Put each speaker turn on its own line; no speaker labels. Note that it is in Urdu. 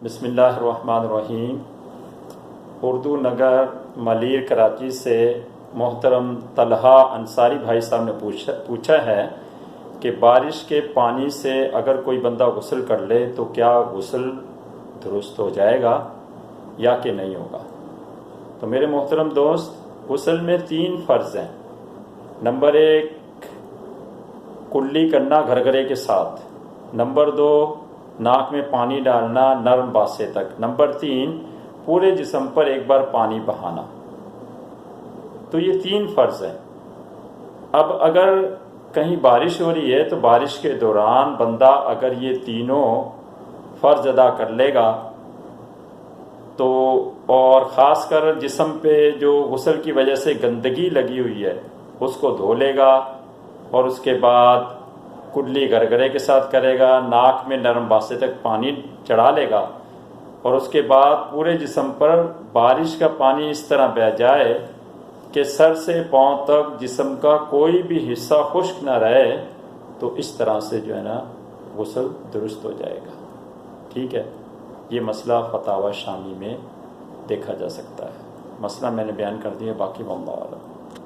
بسم اللہ الرحمن الرحیم۔ اردو نگر ملیر کراچی سے محترم طلحہ انصاری بھائی صاحب نے پوچھا ہے کہ بارش کے پانی سے اگر کوئی بندہ غسل کر لے تو کیا غسل درست ہو جائے گا یا کہ نہیں ہوگا؟ تو میرے محترم دوست، غسل میں 3 فرض ہیں۔ نمبر 1 کلی کرنا گھرگرے کے ساتھ، نمبر 2 ناک میں پانی ڈالنا نرم باسے تک، نمبر 3 پورے جسم پر ایک بار پانی بہانا۔ تو یہ 3 فرض ہیں۔ اب اگر کہیں بارش ہو رہی ہے تو بارش کے دوران بندہ اگر یہ تینوں فرض ادا کر لے گا تو، اور خاص کر جسم پہ جو غسل کی وجہ سے گندگی لگی ہوئی ہے اس کو دھو لے گا، اور اس کے بعد کلی گرگرے کے ساتھ کرے گا، ناک میں نرم باسے تک پانی چڑھا لے گا، اور اس کے بعد پورے جسم پر بارش کا پانی اس طرح بہہ جائے کہ سر سے پاؤں تک جسم کا کوئی بھی حصہ خشک نہ رہے، تو اس طرح سے جو ہے نا غسل درست ہو جائے گا۔ ٹھیک ہے، یہ مسئلہ فتاوی شامی میں دیکھا جا سکتا ہے۔ مسئلہ میں نے بیان کر دیا، باقی واللہ اعلم۔